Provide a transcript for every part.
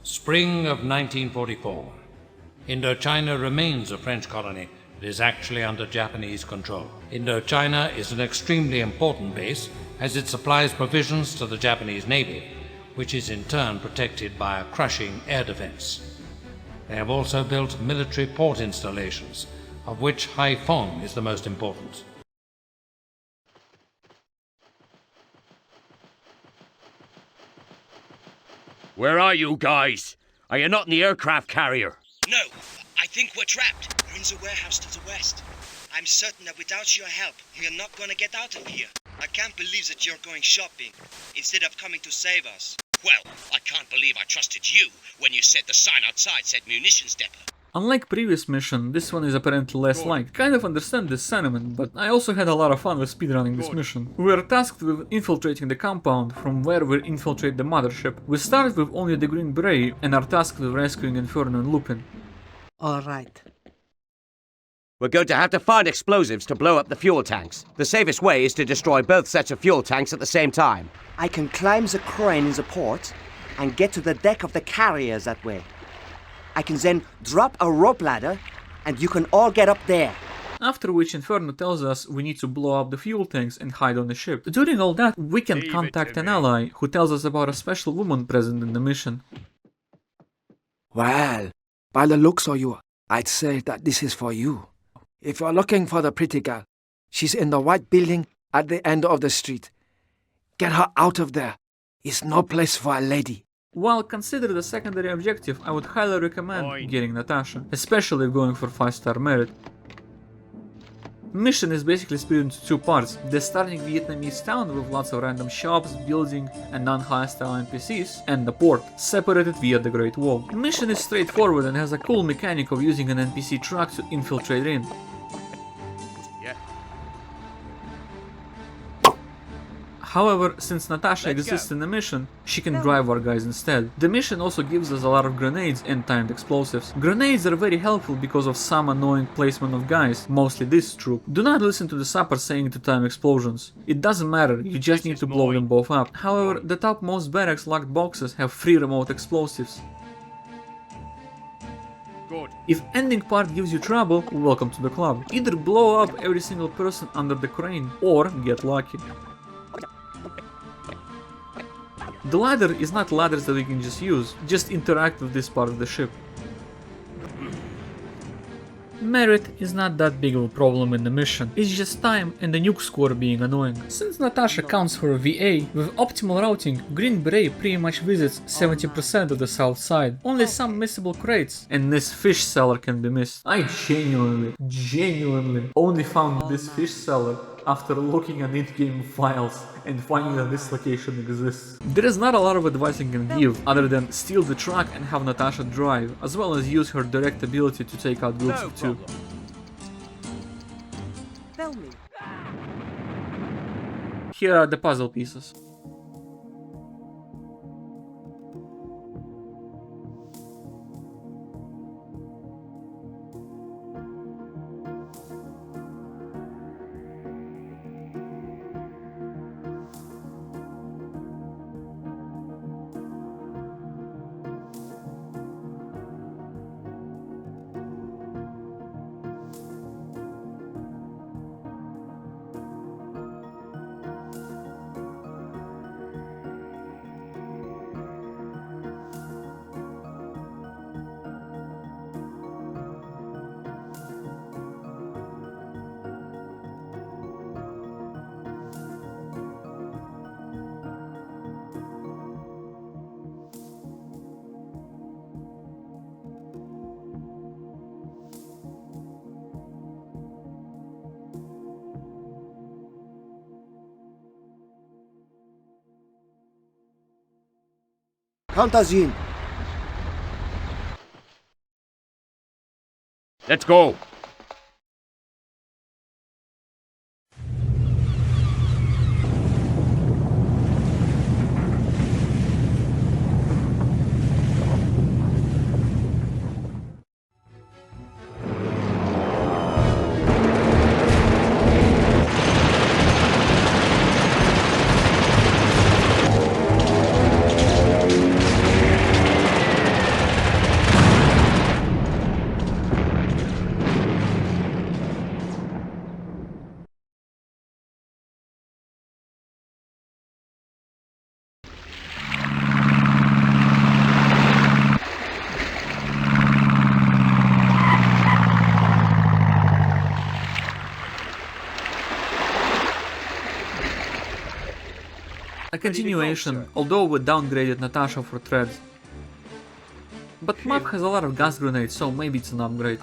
Spring of 1944. Indochina remains a French colony, but is actually under Japanese control. Indochina is an extremely important base as it supplies provisions to the Japanese Navy, which is in turn protected by a crushing air defense. They have also built military port installations, of which Haiphong is the most important. Where are you guys? Are you not in the aircraft carrier? No, I think we're trapped. We're in the warehouse to the west. I'm certain that without your help, we're not gonna get out of here. I can't believe that you're going shopping instead of coming to save us. Well, I can't believe I trusted you when you said the sign outside said munitions depot. Unlike previous mission, this one is apparently less liked. Kind of understand this sentiment, but I also had a lot of fun with speedrunning this mission. We are tasked with infiltrating the compound, from where we'll infiltrate the mothership. We start with only the Green Beret and are tasked with rescuing Inferno and Lupin. Alright. We're going to have to find explosives to blow up the fuel tanks. The safest way is to destroy both sets of fuel tanks at the same time. I can climb the crane in the port and get to the deck of the carriers that way. I can then drop a rope ladder and you can all get up there. After which Inferno tells us we need to blow up the fuel tanks and hide on the ship. During all that, we can contact an ally who tells us about a special woman present in the mission. Well, by the looks of you, I'd say that this is for you. If you're looking for the pretty girl, she's in the white building at the end of the street. Get her out of there. It's no place for a lady. While considered a secondary objective, I would highly recommend getting Natasha, especially if going for 5-star merit. Mission is basically split into two parts: the starting Vietnamese town with lots of random shops, buildings and non-hostile NPCs, and the port, separated via the Great Wall. Mission is straightforward and has a cool mechanic of using an NPC truck to infiltrate in. However, since Natasha exists in the mission, she can drive our guys instead. The mission also gives us a lot of grenades and timed explosives. Grenades are very helpful because of some annoying placement of guys, mostly this troop. Do not listen to the sapper saying to time explosions. It doesn't matter, you just need to blow them both up. However, the topmost barracks locked boxes have 3 remote explosives. Good. If ending part gives you trouble, welcome to the club. Either blow up every single person under the crane, or get lucky. The ladder is not ladders that we can just use, just interact with this part of the ship. Merit is not that big of a problem in the mission, it's just time and the nuke score being annoying. Since Natasha counts for a VA, with optimal routing, Green Beret pretty much visits 70% of the south side. Only some missable crates, and this fish cellar can be missed. I genuinely only found this fish cellar after looking at in-game files and finding that this location exists. There is not a lot of advice I can give, other than steal the truck and have Natasha drive, as well as use her direct ability to take out groups of 2. Tell me. Here are the puzzle pieces. Count us in. Let's go. continuation, although we downgraded Natasha for threads. But map has a lot of gas grenades, so maybe it's an upgrade.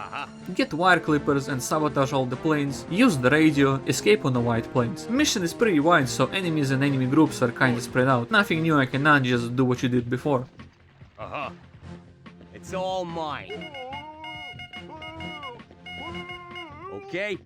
Get wire clippers and sabotage all the planes, use the radio, escape on the white planes. Mission is pretty wide, so enemies and enemy groups are kinda spread out. Nothing new I can add, just do what you did before. It's all mine. Okay?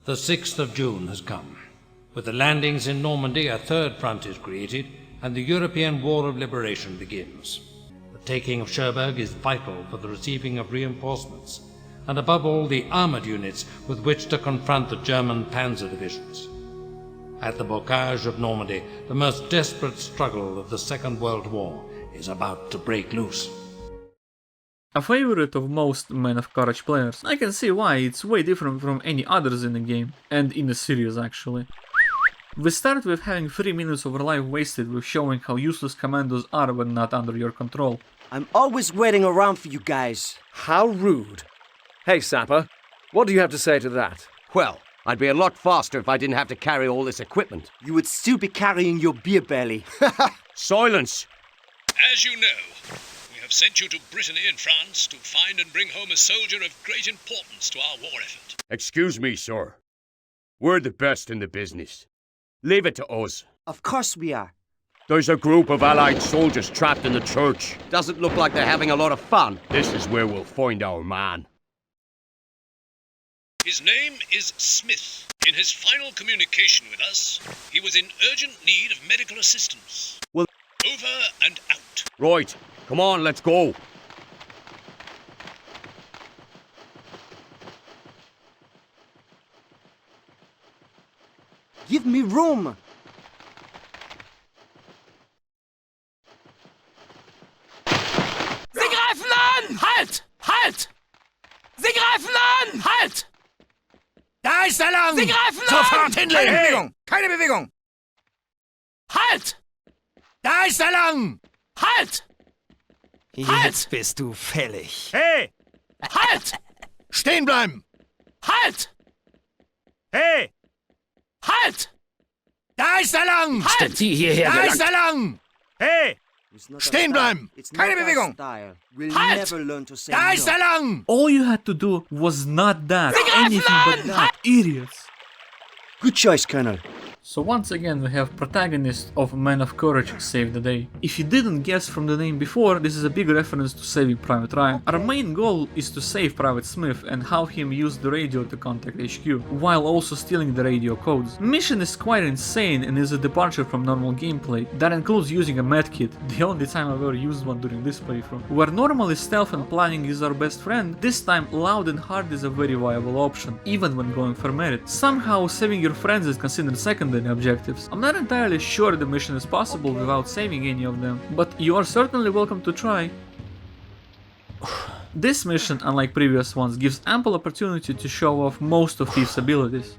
The 6th of June has come. With the landings in Normandy, a third front is created, and the European War of Liberation begins. The taking of Cherbourg is vital for the receiving of reinforcements, and above all the armoured units with which to confront the German panzer divisions. At the bocage of Normandy, the most desperate struggle of the Second World War is about to break loose. A favorite of most Men of Courage players. I can see why, it's way different from any others in the game, and in the series actually. We start with having 3 minutes of our life wasted with showing how useless Commandos are when not under your control. I'm always waiting around for you guys. How rude. Hey, Sapper, what do you have to say to that? Well, I'd be a lot faster if I didn't have to carry all this equipment. You would still be carrying your beer belly. Silence! As you know, we have sent you to Brittany and France to find and bring home a soldier of great importance to our war effort. Excuse me, sir. We're the best in the business. Leave it to us. Of course we are. There's a group of Allied soldiers trapped in the church. Doesn't look like they're having a lot of fun. This is where we'll find our man. His name is Smith. In his final communication with us, he was in urgent need of medical assistance. Well, over and out. Right. Come on, let's go. Give me room. Sie greifen an! Halt! Halt! Sie greifen an! Halt! Da ist er lang! Sie greifen Sofort an! hinlegen! Keine Bewegung! Keine Bewegung! Halt! Da ist er lang! Halt! Jetzt bist du fällig. Hey! Halt! Stehen bleiben! Halt! Hey! Halt! Da ist er lang! Halt! Die hierher Da ist er lang! Hey! Stehen bleiben! Keine Bewegung! We'll Halt! never learn to say Da ist no. er lang! All you had to do was not that, anything but that, idiots. Good choice, Colonel. So once again we have protagonist of Men of Courage save the day. If you didn't guess from the name before, this is a big reference to Saving Private Ryan. Our main goal is to save Private Smith and have him use the radio to contact HQ, while also stealing the radio codes. Mission is quite insane and is a departure from normal gameplay. That includes using a medkit, the only time I've ever used one during this playthrough. Where normally stealth and planning is our best friend, this time loud and hard is a very viable option, even when going for merit. Somehow saving your friends is considered secondary objectives. I'm not entirely sure the mission is possible without saving any of them, but you are certainly welcome to try. This mission, unlike previous ones, gives ample opportunity to show off most of Thief's abilities.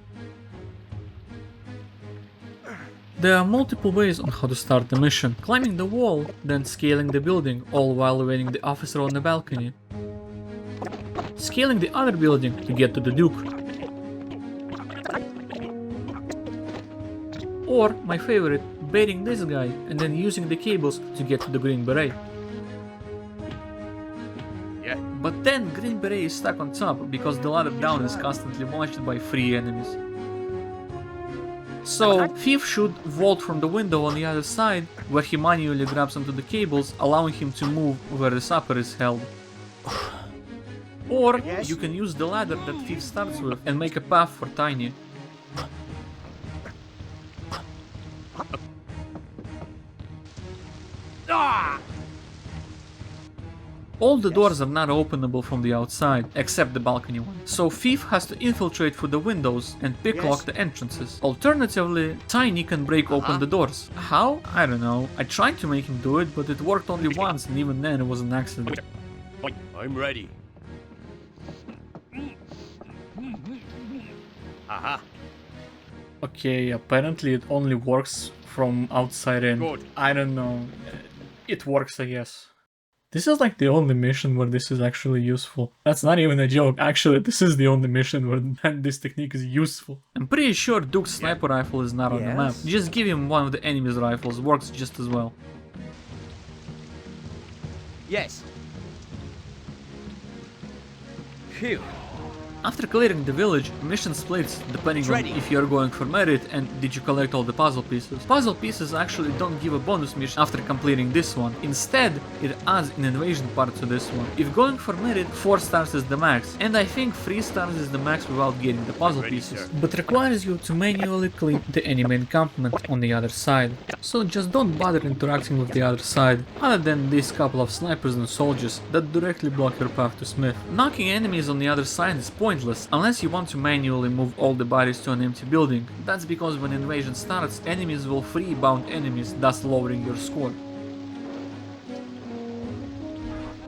There are multiple ways on how to start the mission: climbing the wall, then scaling the building, all while awaiting the officer on the balcony. Scaling the other building to get to the Duke. Or, my favorite, baiting this guy and then using the cables to get to the Green Beret. Yeah. But then Green Beret is stuck on top because the ladder down is constantly watched by 3 enemies. So Thief should vault from the window on the other side, where he manually grabs onto the cables, allowing him to move where the supper is held. Or you can use the ladder that Thief starts with and make a path for Tiny. All the doors are not openable from the outside, except the balcony one. So Thief has to infiltrate through the windows and picklock the entrances. Alternatively, Tiny can break open the doors. How? I don't know. I tried to make him do it, but it worked only once, and even then it was an accident. I'm ready. Aha. Okay, apparently it only works from outside in. Good. I don't know. It works, I guess. This is like the only mission where this is actually useful. That's not even a joke. Actually, this is the only mission where this technique is useful. I'm pretty sure Duke's sniper rifle is not on the map. Just give him one of the enemy's rifles, works just as well. Yes. Phew. After clearing the village, mission splits depending on if you're going for merit and did you collect all the puzzle pieces. Puzzle pieces actually don't give a bonus mission after completing this one. Instead, it adds an invasion part to this one. If going for merit, 4 stars is the max, and I think 3 stars is the max without getting the puzzle pieces, but requires you to manually clean the enemy encampment on the other side. So just don't bother interacting with the other side, other than these couple of snipers and soldiers that directly block your path to Smith. Knocking enemies on the other side is pointless unless you want to manually move all the bodies to an empty building. That's because when invasion starts, enemies will free bound enemies, thus lowering your score.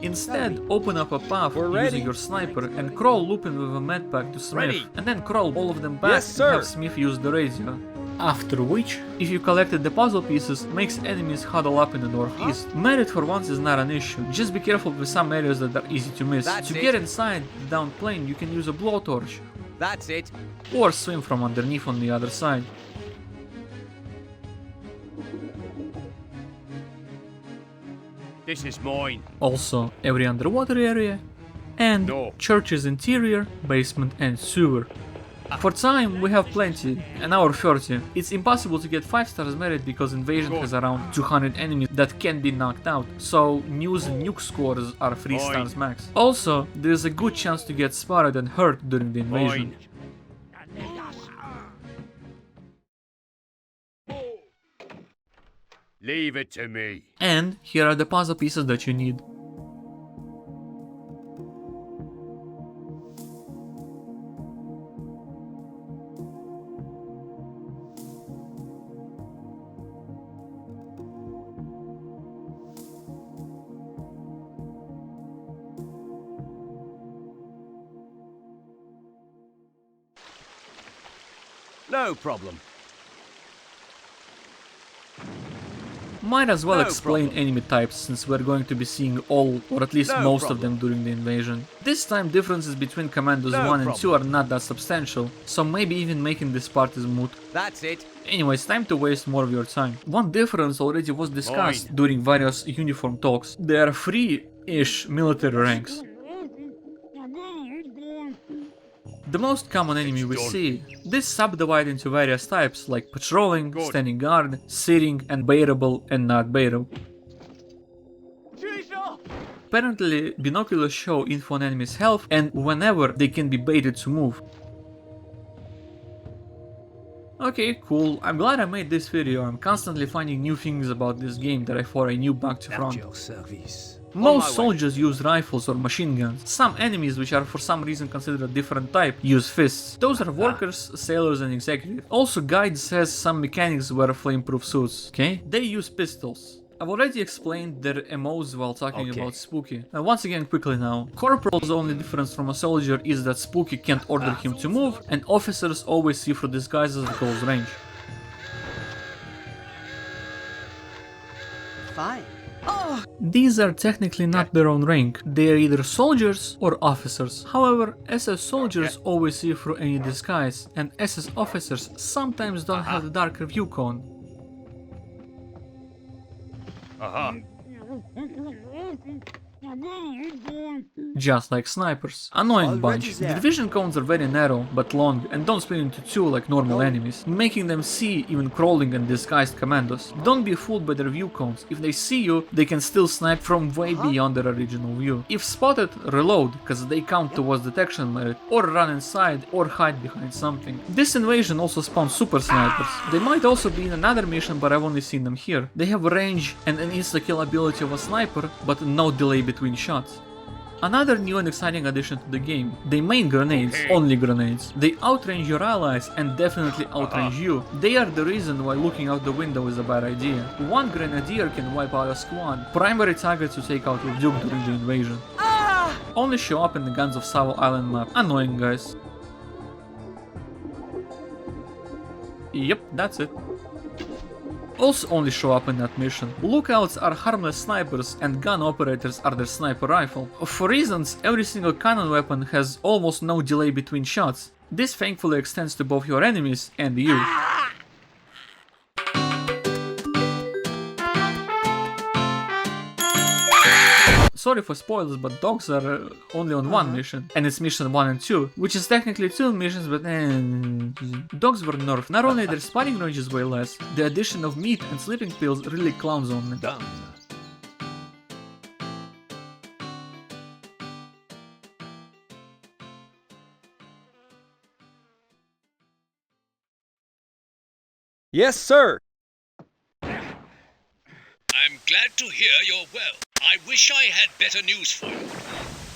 Instead, open up a path using your sniper and crawl Lupin with a medpack to Smith, and then crawl all of them back and have Smith use the radio. After which, if you collected the puzzle pieces, makes enemies huddle up in the northeast. Merit for once is not an issue, just be careful with some areas that are easy to miss. To get inside the downed plane, you can use a blowtorch. That's it. Or swim from underneath on the other side. This is mine. Also, every underwater area, and church's interior, basement and sewer. For time, we have plenty, an hour 30. It's impossible to get 5 stars merit because Invasion has around 200 enemies that can be knocked out, so news and nuke scores are 3 stars max. Also, there's a good chance to get spotted and hurt during the invasion. Leave it to me. And here are the puzzle pieces that you need. No problem. Might as well explain enemy types since we're going to be seeing all, or at least most of them during the invasion. This time differences between Commandos 1 and 2 are not that substantial, so maybe even making this part is moot. That's it. Anyways, time to waste more of your time. One difference already was discussed during various uniform talks. There are 3-ish military ranks. The most common enemy we see. This subdivided into various types like patrolling, standing guard, sitting, and baitable and not baitable. Apparently, binoculars show info on enemy's health and whenever they can be baited to move. Okay, cool, I'm glad I made this video. I'm constantly finding new things about this game that I thought I knew back to front. Most soldiers use rifles or machine guns. Some enemies, which are for some reason considered a different type, use fists. Those are workers, sailors and executives. Also, Guides has some mechanics wear flameproof suits, okay? They use pistols. I've already explained their MOs while talking about Spooky. Once again quickly now. Corporal's only difference from a soldier is that Spooky can't order him to move, and officers always see through disguises at close range. Fine. These are technically not their own rank, they are either soldiers or officers. However, SS soldiers always see through any disguise, and SS officers sometimes don't have the darker view cone. just like snipers. Annoying bunch. The vision cones are very narrow but long and don't split into two like normal enemies, making them see even crawling and disguised commandos. Don't be fooled by their view cones. If they see you, they can still snipe from way beyond their original view. If spotted, reload, cause they count towards detection merit, or run inside or hide behind something. This invasion also spawns super snipers. They might also be in another mission, but I've only seen them here. They have range and an insta-kill ability of a sniper, but no delay between shots. Another new and exciting addition to the game. They main grenades, only grenades. They outrange your allies and definitely outrange you. They are the reason why looking out the window is a bad idea. One grenadier can wipe out a squad, primary targets to take out with Duke during the invasion. Only show up in the Guns of Savo Island map. Annoying, guys. Yep, that's it. Also only show up in that mission. Lookouts are harmless snipers and gun operators are their sniper rifle. For reasons, every single cannon weapon has almost no delay between shots. This thankfully extends to both your enemies and you. Sorry for spoilers, but dogs are only on one mission, and it's mission 1 and 2, which is technically 2 missions, but dogs were nerfed. Not only their spotting range is way less, the addition of meat and sleeping pills really clowns on them. Done. Yes, sir. I'm glad to hear you're well. I wish I had better news for you.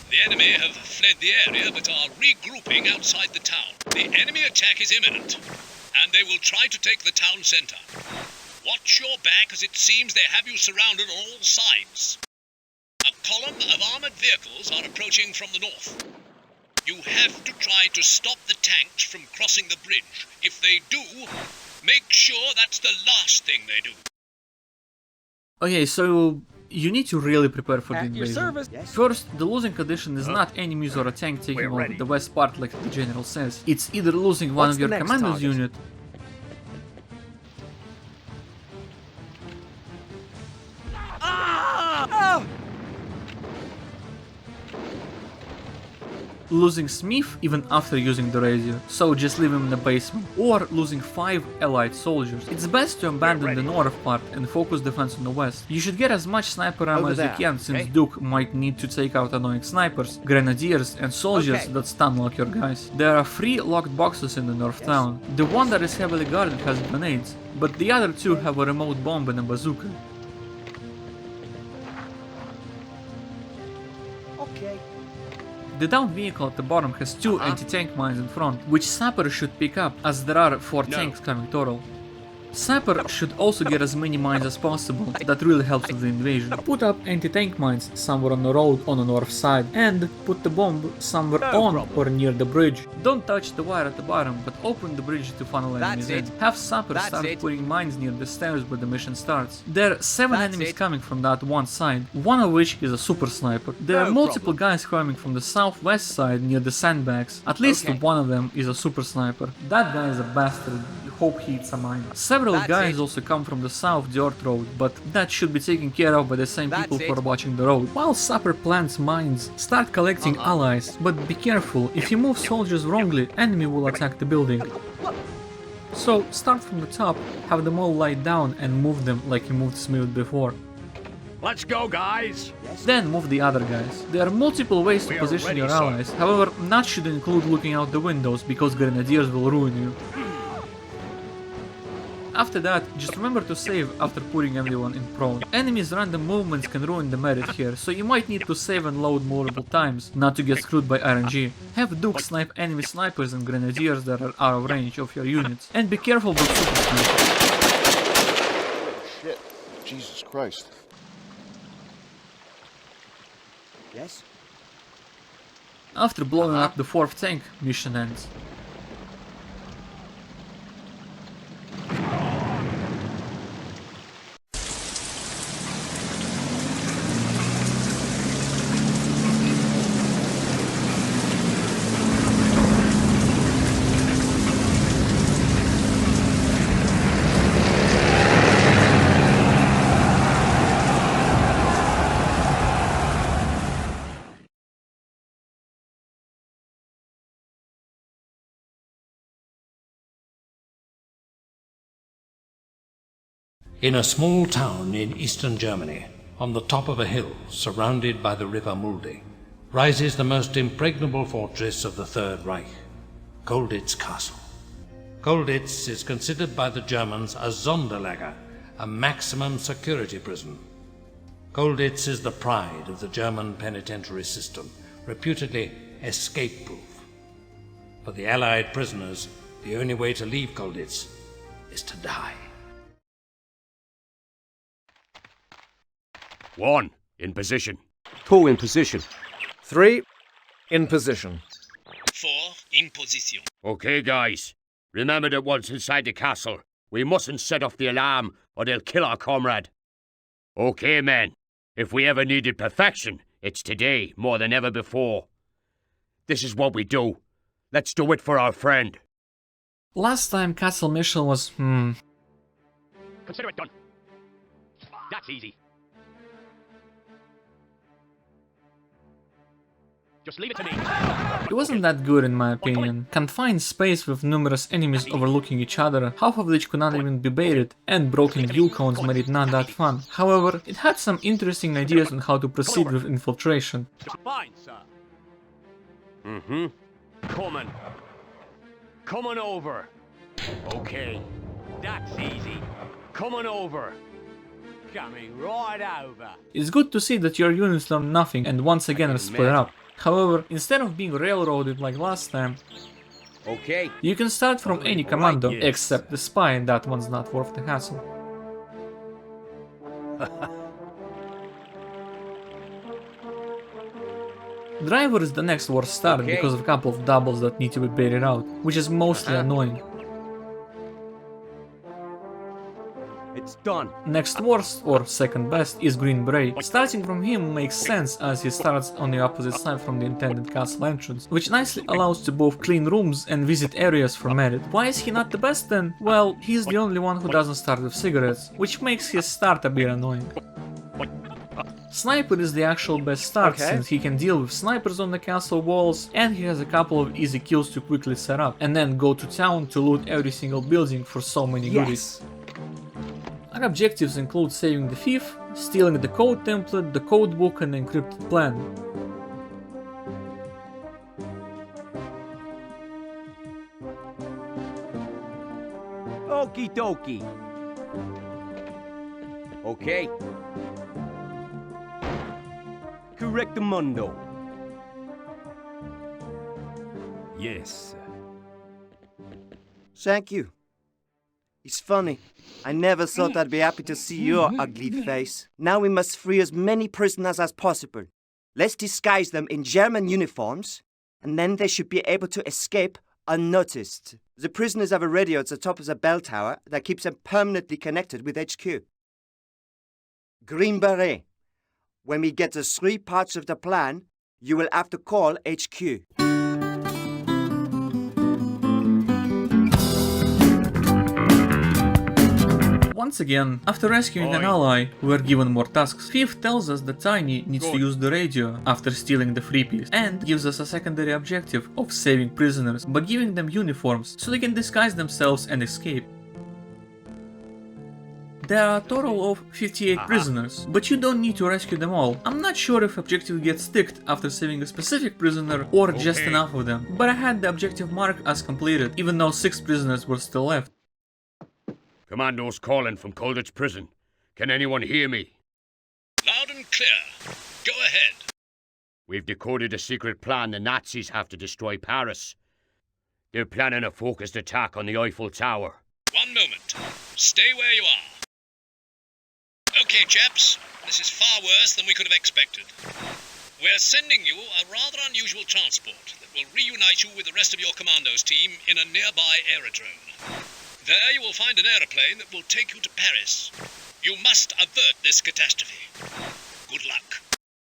The enemy have fled the area but are regrouping outside the town. The enemy attack is imminent, and they will try to take the town center. Watch your back as it seems they have you surrounded on all sides. A column of armored vehicles are approaching from the north. You have to try to stop the tanks from crossing the bridge. If they do, make sure that's the last thing they do. Okay, so you need to really prepare for the invasion. First, the losing condition is not enemies or a tank taking over the west part like the general says. It's either losing one of your commandos unit losing Smith even after using the radio, so just leave him in the basement, or losing 5 allied soldiers. It's best to abandon the north part and focus defense on the west. You should get as much sniper ammo as you can, since Duke might need to take out annoying snipers, grenadiers and soldiers that stun lock your guys. There are 3 locked boxes in the north town. The one that is heavily guarded has grenades, but the other 2 have a remote bomb and a bazooka. The downed vehicle at the bottom has 2 anti-tank mines in front, which Sapper should pick up, as there are 4 tanks coming total. Sapper should also get as many mines as possible, that really helps with the invasion. Put up anti-tank mines somewhere on the road on the north side, and put the bomb somewhere on or near the bridge. Don't touch the wire at the bottom, but open the bridge to funnel enemies in. Have Sapper start putting mines near the stairs where the mission starts. There are 7 enemies coming from that one side, one of which is a super sniper. There are multiple guys coming from the southwest side near the sandbags. At least one of them is a super sniper. That guy is a bastard. Hope he hits a mine. Several guys also come from the south dirt road, but that should be taken care of by the same people who are watching the road. While Sapper plants mines, start collecting allies, but be careful, if you move soldiers wrongly, enemy will attack the building. So start from the top, have them all lie down and move them like you moved Smith before. Let's go, guys! Then move the other guys. There are multiple ways to position your allies, however, none should include looking out the windows, because grenadiers will ruin you. After that, just remember to save after putting everyone in prone. Enemies' random movements can ruin the merit here, so you might need to save and load multiple times, not to get screwed by RNG. Have Duke snipe enemy snipers and grenadiers that are out of range of your units, and be careful with super snipers. Shit, Jesus Christ. Yes? After blowing up the 4th tank, mission ends. In a small town in eastern Germany, on the top of a hill surrounded by the river Mulde, rises the most impregnable fortress of the Third Reich, Colditz Castle. Colditz is considered by the Germans a Sonderlager, a maximum security prison. Colditz is the pride of the German penitentiary system, reputedly escape-proof. For the Allied prisoners, the only way to leave Colditz is to die. 1. In position. 2. In position. 3. In position. 4. In position. Okay, guys. Remember that once inside the castle, we mustn't set off the alarm or they'll kill our comrade. Okay, men. If we ever needed perfection, it's today more than ever before. This is what we do. Let's do it for our friend. Last time castle mission was Consider it done. That's easy. Just leave it to me. It wasn't that good in my opinion. Confined space with numerous enemies overlooking each other, half of which could not even be baited, and broken view cones made it not that fun. However, it had some interesting ideas on how to proceed with infiltration. Fine, sir. Mm-hmm. Coming over. Okay. That's easy. Coming over. Coming right over. It's good to see that your units learn nothing and once again are split up. However, instead of being railroaded like last time, okay, you can start from any commando except the spy, and that one's not worth the hassle. Driver is the next worst start because of a couple of doubles that need to be baited out, which is mostly annoying. It's done. Next worst, or second best, is Green Beret. Starting from him makes sense as he starts on the opposite side from the intended castle entrance, which nicely allows to both clean rooms and visit areas for merit. Why is he not the best then? Well, he's the only one who doesn't start with cigarettes, which makes his start a bit annoying. Sniper is the actual best start since he can deal with snipers on the castle walls and he has a couple of easy kills to quickly set up and then go to town to loot every single building for so many goodies. Our objectives include saving the thief, stealing the code template, the code book and the encrypted plan. Okie dokie. Okay. Correctamundo. Yes. Thank you. It's funny. I never thought I'd be happy to see your ugly face. Now we must free as many prisoners as possible. Let's disguise them in German uniforms, and then they should be able to escape unnoticed. The prisoners have a radio at the top of the bell tower that keeps them permanently connected with HQ. Green Beret. When we get the 3 parts of the plan, you will have to call HQ. Once again, after rescuing an ally, we are given more tasks. Thief tells us that Tiny needs to use the radio after stealing the freebies, and gives us a secondary objective of saving prisoners by giving them uniforms so they can disguise themselves and escape. There are a total of 58 prisoners, but you don't need to rescue them all. I'm not sure if objective gets ticked after saving a specific prisoner or just enough of them, but I had the objective mark as completed, even though 6 prisoners were still left. Commandos calling from Colditz Prison. Can anyone hear me? Loud and clear. Go ahead. We've decoded a secret plan the Nazis have to destroy Paris. They're planning a focused attack on the Eiffel Tower. One moment. Stay where you are. Okay, chaps. This is far worse than we could have expected. We're sending you a rather unusual transport that will reunite you with the rest of your Commandos team in a nearby aerodrome. There you will find an aeroplane that will take you to Paris. You must avert this catastrophe. Good luck.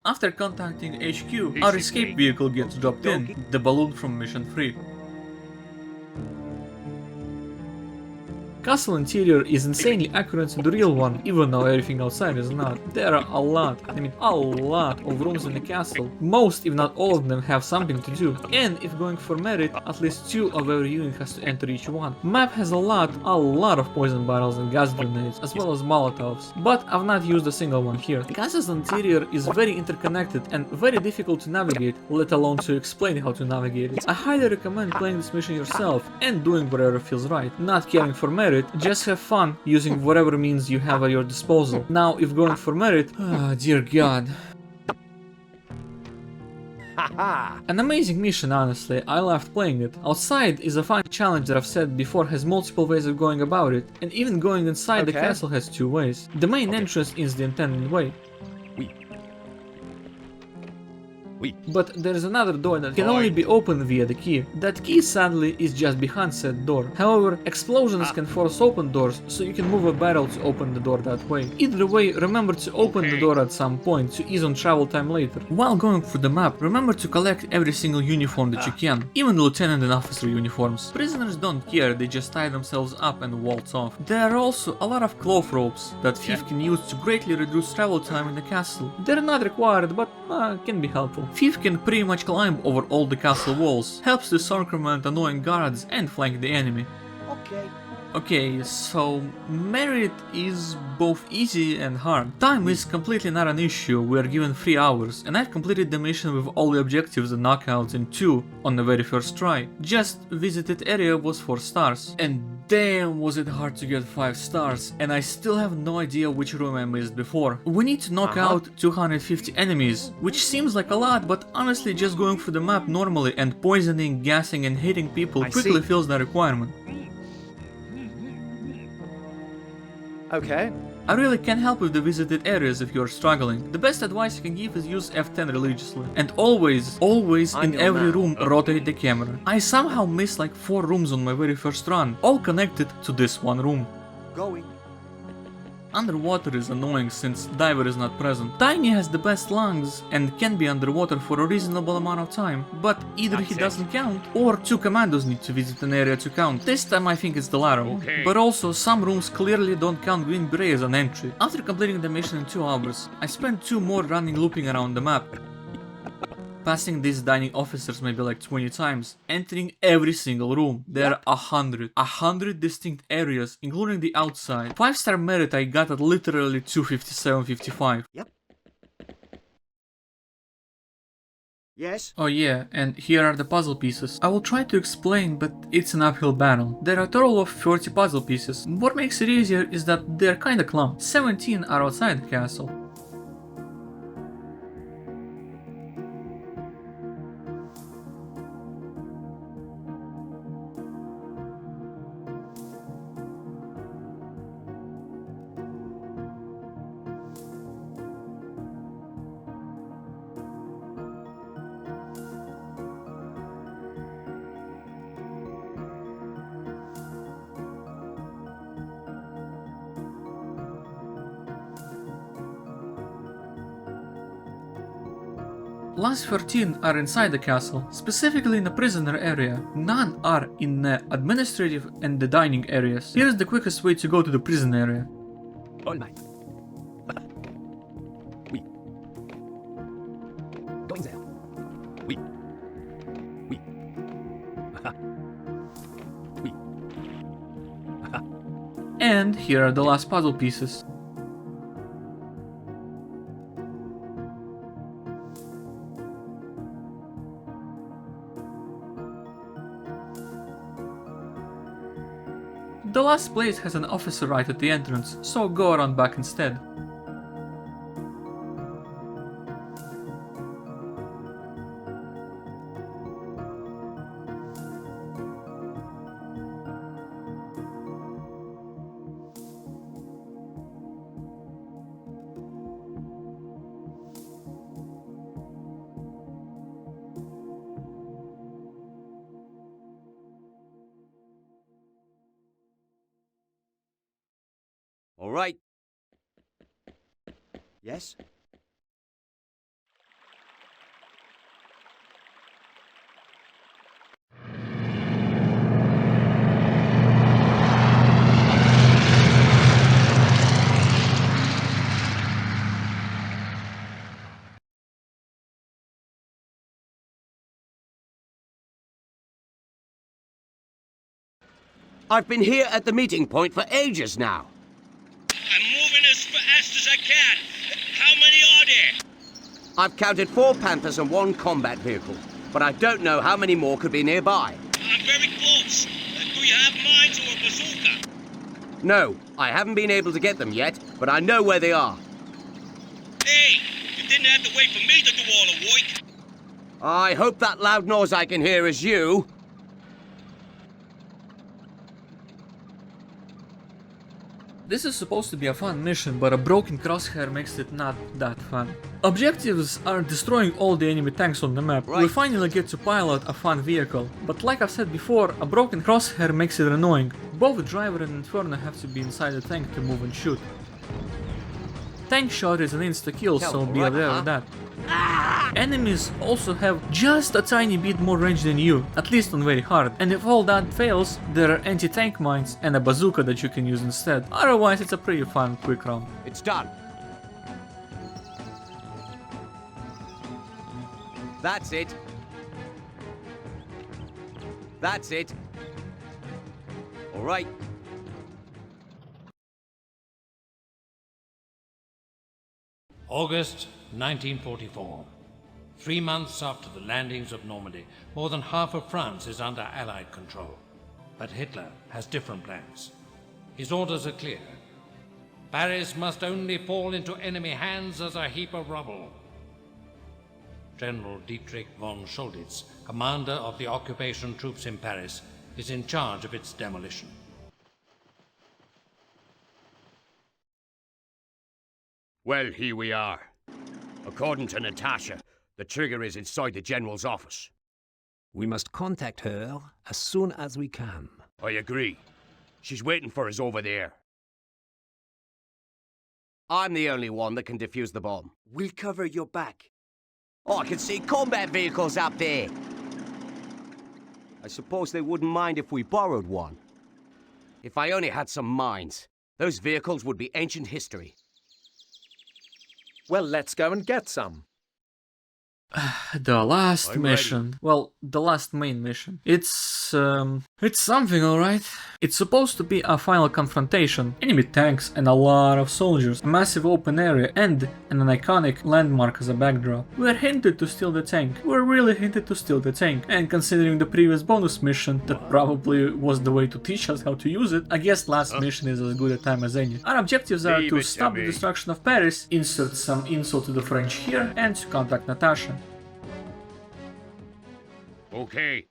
After contacting HQ, our escape vehicle gets dropped in, the balloon from Mission 3. Castle interior is insanely accurate to the real one, even though everything outside is not. There are a lot of rooms in the castle. Most, if not all of them, have something to do. And if going for merit, at least 2 of every unit has to enter each one. Map has a lot of poison barrels and gas grenades, as well as molotovs, but I've not used a single one here. Castle's interior is very interconnected and very difficult to navigate, let alone to explain how to navigate it. I highly recommend playing this mission yourself and doing whatever feels right. Not caring for merit, just have fun using whatever means you have at your disposal. Now, if going for merit, dear god. An amazing mission, honestly, I loved playing it. Outside is a fun challenge that I've said before has multiple ways of going about it, and even going inside the castle has 2 ways. The main entrance is the intended way. But there is another door that can only be opened via the key. That key sadly is just behind said door. However, explosions can force open doors, so you can move a barrel to open the door that way. Either way, remember to open the door at some point to ease on travel time later. While going through the map, remember to collect every single uniform that you can, even the lieutenant and officer uniforms. Prisoners don't care, they just tie themselves up and waltz off. There are also a lot of cloth ropes that Thief can use to greatly reduce travel time in the castle. They're not required, but can be helpful. Thief can pretty much climb over all the castle walls, helps to circumvent annoying guards and flank the enemy. Okay, so merit is both easy and hard. Time is completely not an issue, we are given 3 hours, and I've completed the mission with all the objectives and knockouts in 2 on the very first try. Just visited area was 4 stars, and damn was it hard to get 5 stars, and I still have no idea which room I missed before. We need to knock out 250 enemies, which seems like a lot, but honestly just going through the map normally and poisoning, gassing and hitting people quickly fills the requirement. Okay. I really can help with the visited areas if you're struggling. The best advice I can give is use F10 religiously. And always in every room rotate the camera. I somehow missed like 4 rooms on my very first run, all connected to this one room. Underwater is annoying since Diver is not present. Tiny has the best lungs and can be underwater for a reasonable amount of time, but either he doesn't count or 2 commandos need to visit an area to count. This time I think it's the latter. But also some rooms clearly don't count Green Beret as an entry. After completing the mission in 2 hours, I spent 2 more running looping around the map. Passing these dining officers maybe like 20 times, entering every single room. There are 100 distinct areas, including the outside. 5-star merit I got at literally 257.55. Yes? Oh yeah, and here are the puzzle pieces. I will try to explain, but it's an uphill battle. There are a total of 30 puzzle pieces. What makes it easier is that they're kinda clumped. 17 are outside the castle. Last 13 are inside the castle, specifically in the prisoner area. None are in the administrative and the dining areas. Here's the quickest way to go to the prison area. All right. Oui. Going there. Oui. Oui. Oui. And here are the last puzzle pieces. The last place has an officer right at the entrance, so go around back instead. All right. Yes? I've been here at the meeting point for ages now. I'm moving as fast as I can. How many are there? I've counted 4 Panthers and 1 combat vehicle, but I don't know how many more could be nearby. I'm very close. Do you have mines or a bazooka? No, I haven't been able to get them yet, but I know where they are. Hey, you didn't have to wait for me to do all the work. I hope that loud noise I can hear is you. This is supposed to be a fun mission, but a broken crosshair makes it not that fun. Objectives are destroying all the enemy tanks on the map. We finally get to pilot a fun vehicle, but like I've said before, a broken crosshair makes it annoying. Both driver and Inferno have to be inside the tank to move and shoot. Tank shot is an insta-kill, so be aware of that. Enemies also have just a tiny bit more range than you, at least on very hard, and if all that fails, there are anti-tank mines and a bazooka that you can use instead. Otherwise, it's a pretty fun quick round. It's done. That's it. That's it. All right. August 1944. 3 months after the landings of Normandy, more than half of France is under Allied control. But Hitler has different plans. His orders are clear. Paris must only fall into enemy hands as a heap of rubble. General Dietrich von Scholditz, commander of the occupation troops in Paris, is in charge of its demolition. Well, here we are. According to Natasha, the trigger is inside the General's office. We must contact her as soon as we can. I agree. She's waiting for us over there. I'm the only one that can defuse the bomb. We'll cover your back. Oh, I can see combat vehicles up there. I suppose they wouldn't mind if we borrowed one. If I only had some mines, those vehicles would be ancient history. Well, let's go and get some. The last mission. Well, the last main mission. It's something, alright. It's supposed to be a final confrontation. Enemy tanks and a lot of soldiers, a massive open area, and an iconic landmark as a backdrop. We're hinted to steal the tank. We're really hinted to steal the tank. And considering the previous bonus mission, that probably was the way to teach us how to use it, I guess last mission is as good a time as any. Our objectives are to stop the destruction of Paris, insert some insult to the French here, and to contact Natasha. Okay.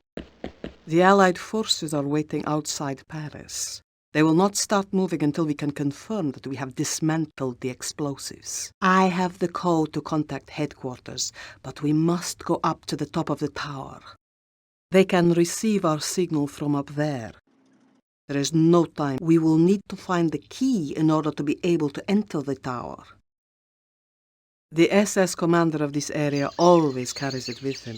The Allied forces are waiting outside Paris. They will not start moving until we can confirm that we have dismantled the explosives. I have the code to contact headquarters, but we must go up to the top of the tower. They can receive our signal from up there. There is no time. We will need to find the key in order to be able to enter the tower. The SS commander of this area always carries it with him.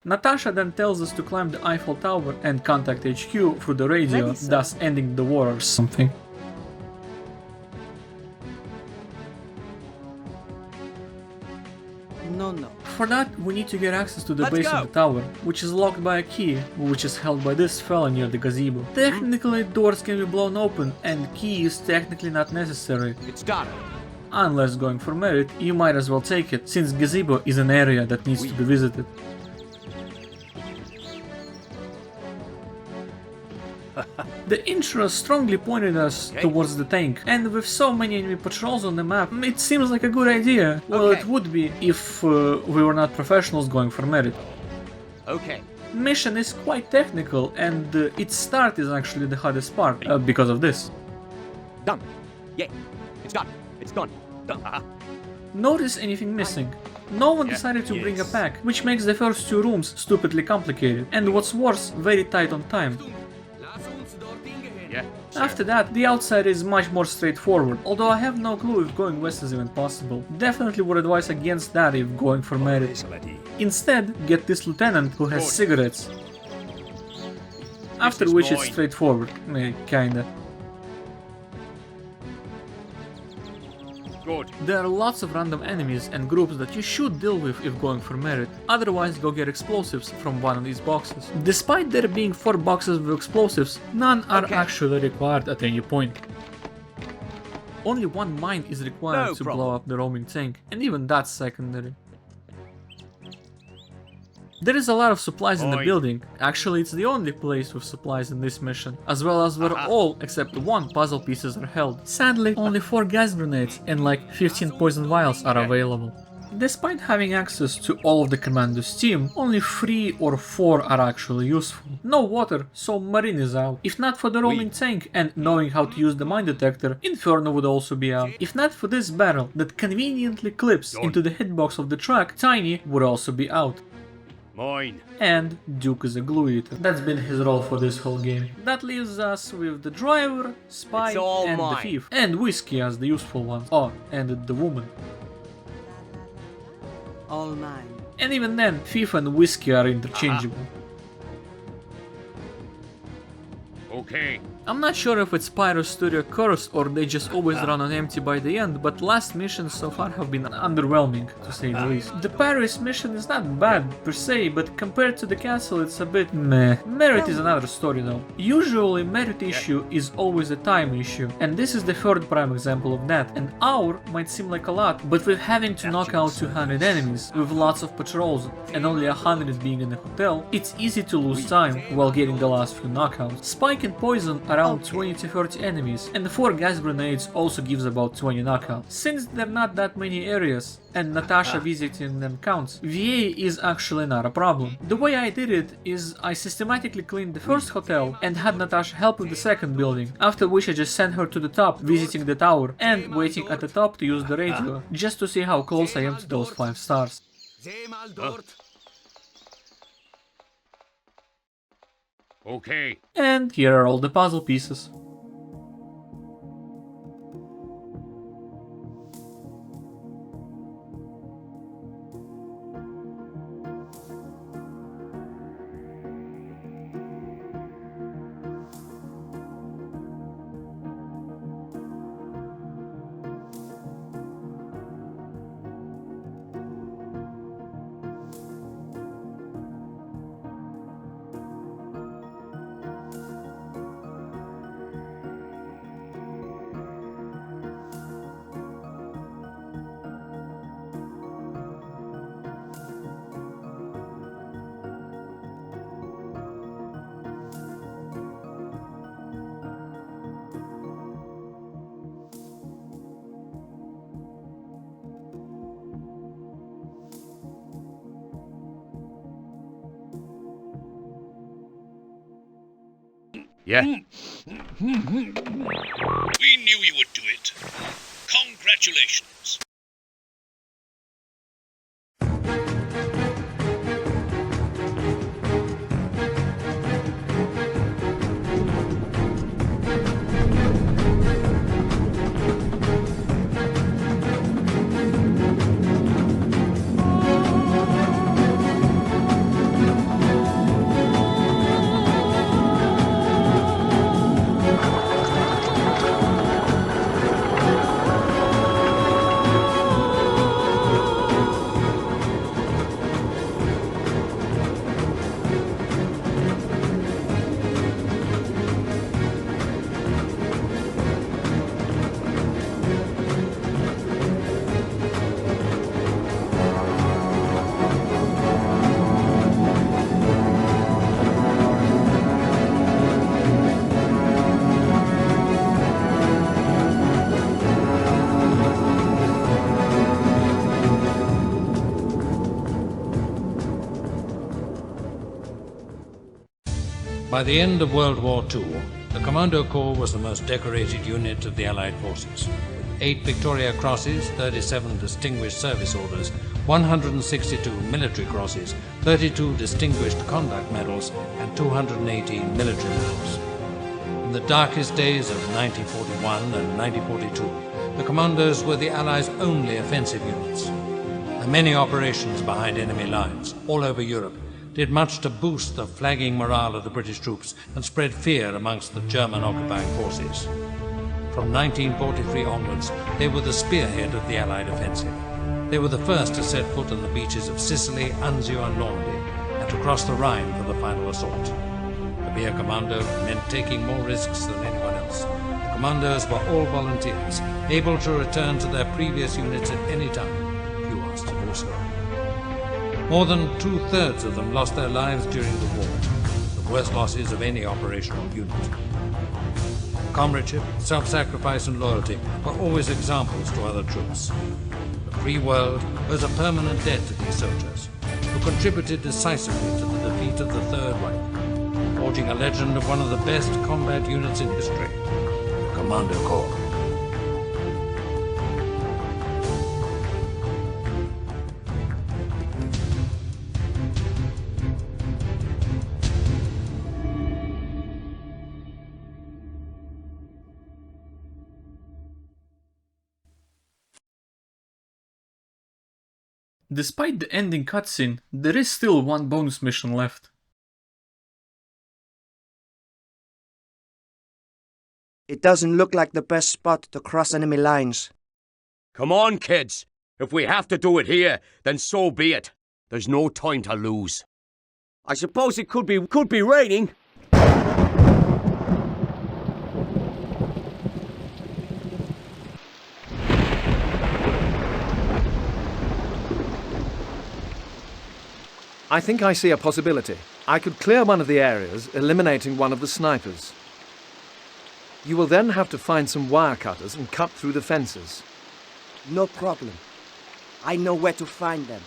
Natasha then tells us to climb the Eiffel Tower and contact HQ through the radio, thus ending the war or something. No. For that, we need to get access to the base of the tower, which is locked by a key, which is held by this fella near the gazebo. Technically, doors can be blown open, and key is technically not necessary. It's done. Unless going for merit, you might as well take it, since gazebo is an area that needs to be visited. The intro strongly pointed us towards the tank, and with so many enemy patrols on the map, it seems like a good idea. Well, it would be if we were not professionals going for merit. Okay. Mission is quite technical, and its start is actually the hardest part, because of this. Done. Yeah, it's done. It's done. Notice anything missing? No one decided to bring a pack, which makes the first 2 rooms stupidly complicated, and what's worse, very tight on time. After that, the outside is much more straightforward, although I have no clue if going west is even possible. Definitely would advise against that if going for merit. Instead, get this lieutenant who has cigarettes. After which it's straightforward, kinda. Good. There are lots of random enemies and groups that you should deal with if going for merit, otherwise go get explosives from one of these boxes. Despite there being 4 boxes with explosives, none are actually required at any point. Only 1 mine is required to blow up the roaming tank, and even that's secondary. There is a lot of supplies in the building. Actually, it's the only place with supplies in this mission, as well as where all except 1 puzzle pieces are held. Sadly, only 4 gas grenades and like 15 poison vials are available. Despite having access to all of the Commandos team, only 3 or 4 are actually useful. No water, so Marine is out. If not for the roaming tank and knowing how to use the mine detector, Inferno would also be out. If not for this barrel that conveniently clips into the hitbox of the truck, Tiny would also be out. Mine. And Duke is a glue eater. That's been his role for this whole game. That leaves us with the driver, spy, and the thief. And Whiskey as the useful ones. Oh, and the woman. All mine. And even then, Thief and Whiskey are interchangeable. Okay. I'm not sure if it's Pyro Studio curse or they just always run on empty by the end, but last missions so far have been underwhelming, to say the least. The Paris mission is not bad per se, but compared to the castle it's a bit meh. Merit is another story though. Usually merit issue is always a time issue, and this is the 3rd prime example of that. An hour might seem like a lot, but with having to knock out 200 enemies, with lots of patrols, and only 100 being in a hotel, it's easy to lose time while getting the last few knockouts. Spike and Poison around 20 to 30 enemies, and the 4 gas grenades also gives about 20 knockouts. Since there are not that many areas, and Natasha visiting them counts, VA is actually not a problem. The way I did it is I systematically cleaned the first hotel and had Natasha help with the second building, after which I just sent her to the top, visiting the tower, and waiting at the top to use the radio, just to see how close I am to those 5 stars. Okay. And here are all the puzzle pieces. Yeah. We knew you would do it. Congratulations. By the end of World War II, the Commando Corps was the most decorated unit of the Allied forces, with 8 Victoria Crosses, 37 Distinguished Service Orders, 162 Military Crosses, 32 Distinguished Conduct Medals, and 218 Military Medals. In the darkest days of 1941 and 1942, the Commandos were the Allies' only offensive units. And many operations behind enemy lines, all over Europe, did much to boost the flagging morale of the British troops and spread fear amongst the German occupying forces. From 1943 onwards, they were the spearhead of the Allied offensive. They were the first to set foot on the beaches of Sicily, Anzio and Normandy, and to cross the Rhine for the final assault. To be a commando meant taking more risks than anyone else. The commandos were all volunteers, able to return to their previous units at any time, if you asked to do so. More than 2/3 of them lost their lives during the war, the worst losses of any operational unit. Comradeship, self-sacrifice and loyalty were always examples to other troops. The free world owes a permanent debt to these soldiers, who contributed decisively to the defeat of the Third Reich, forging a legend of one of the best combat units in history, the Commando Corps. Despite the ending cutscene, there is still one bonus mission left. It doesn't look like the best spot to cross enemy lines. Come on, kids. If we have to do it here, then so be it. There's no time to lose. I suppose it could be raining. I think I see a possibility. I could clear one of the areas, eliminating one of the snipers. You will then have to find some wire cutters and cut through the fences. No problem. I know where to find them.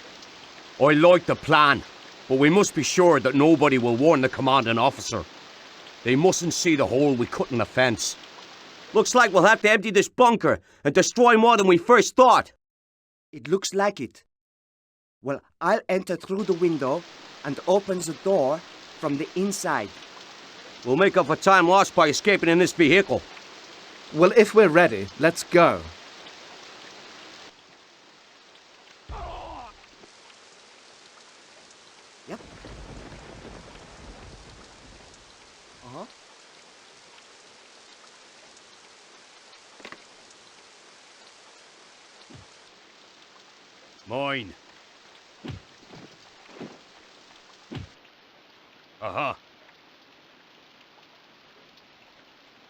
I like the plan, but we must be sure that nobody will warn the commanding officer. They mustn't see the hole we cut in the fence. Looks like we'll have to empty this bunker and destroy more than we first thought. It looks like it. Well, I'll enter through the window and open the door from the inside. We'll make up for time lost by escaping in this vehicle. Well, if we're ready, let's go. Yep. Uh-huh. Mine. Aha.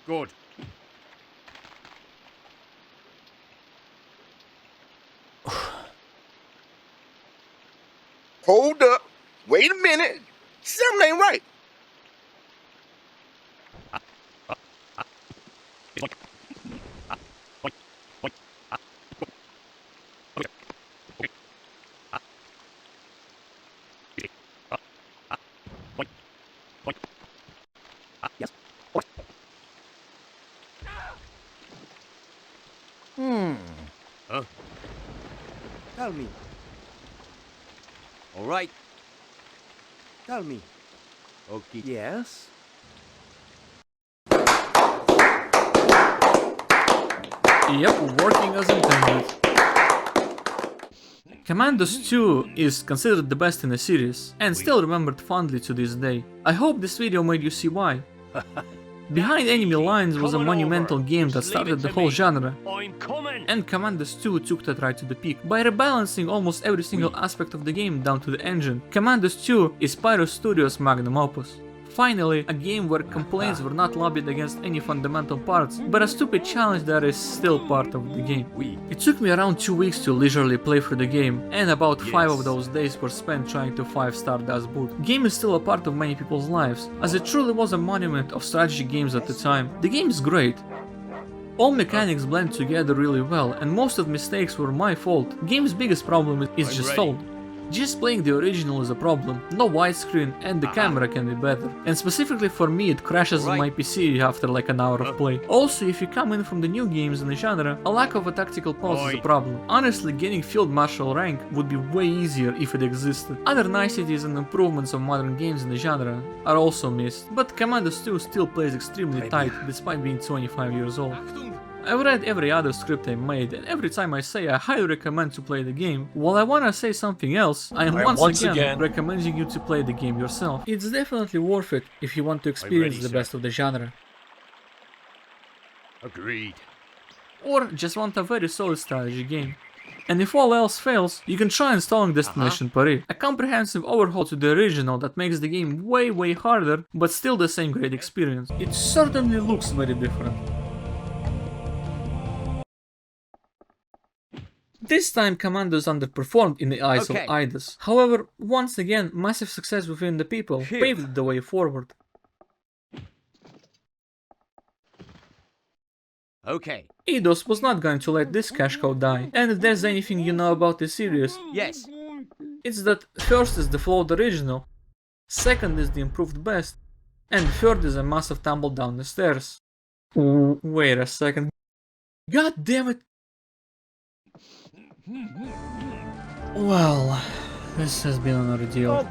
Good. Hold up. Wait a minute. Something ain't right. Yes. Huh? Tell me. All right. Tell me. Okay. Yes? Yep, working as intended. Commandos 2 is considered the best in the series, and still remembered fondly to this day. I hope this video made you see why. Behind Enemy Lines was a monumental game that started the whole genre, and Commandos 2 took that right to the peak. By rebalancing almost every single aspect of the game down to the engine, Commandos 2 is Pyro Studios' magnum opus. Finally, a game where complaints were not lobbied against any fundamental parts, but a stupid challenge that is still part of the game. It took me around 2 weeks to leisurely play through the game, and about 5 of those days were spent trying to 5-star Das Boot. The game is still a part of many people's lives, as it truly was a monument of strategy games at the time. The game is great. All mechanics blend together really well, and most of the mistakes were my fault. The game's biggest problem is just old. Just playing the original is a problem, no widescreen, and the camera can be better. And specifically for me, it crashes on my PC after like an hour of play. Also, if you come in from the new games in the genre, a lack of a tactical pulse is a problem. Honestly, getting Field Marshal rank would be way easier if it existed. Other niceties and improvements of modern games in the genre are also missed, but Commandos 2 still plays extremely tight despite being 25 years old. I've read every other script I made, and every time I say I highly recommend to play the game, while I wanna say something else, I am once again recommending you to play the game yourself. It's definitely worth it if you want to experience the best of the genre. Agreed. or just want a very solid strategy game. And if all else fails, you can try installing Destination Paris, a comprehensive overhaul to the original that makes the game way harder, but still the same great experience. It certainly looks very different. This time Commandos underperformed in the eyes of IDOS. However, once again, massive success within the people paved the way forward. Okay. IDOS was not going to let this cash cow die, and if there's anything you know about this series, Yes. it's that first is the flawed original, second is the improved best, and third is a massive tumble down the stairs. Wait a second. God damn it! Well, this has been an ordeal.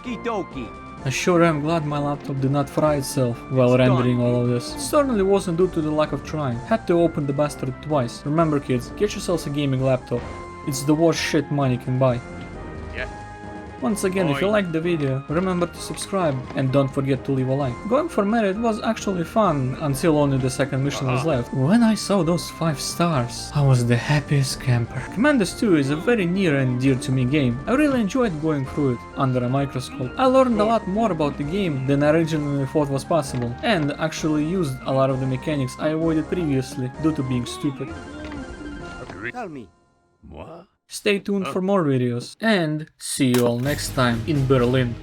Okie-dokie. I sure am glad my laptop did not fry itself while rendering all of this. It certainly wasn't due to the lack of trying. Had to open the bastard twice. Remember kids, get yourselves a gaming laptop. It's the worst shit money can buy. Yeah. Once again, if you liked the video, remember to subscribe and don't forget to leave a like. Going for merit was actually fun until only the second mission was left. When I saw those 5 stars, I was the happiest camper. Commandos 2 is a very near and dear to me game. I really enjoyed going through it under a microscope. I learned a lot more about the game than I originally thought was possible, and actually used a lot of the mechanics I avoided previously due to being stupid. Tell me. What? Stay tuned for more videos, and see you all next time in Berlin.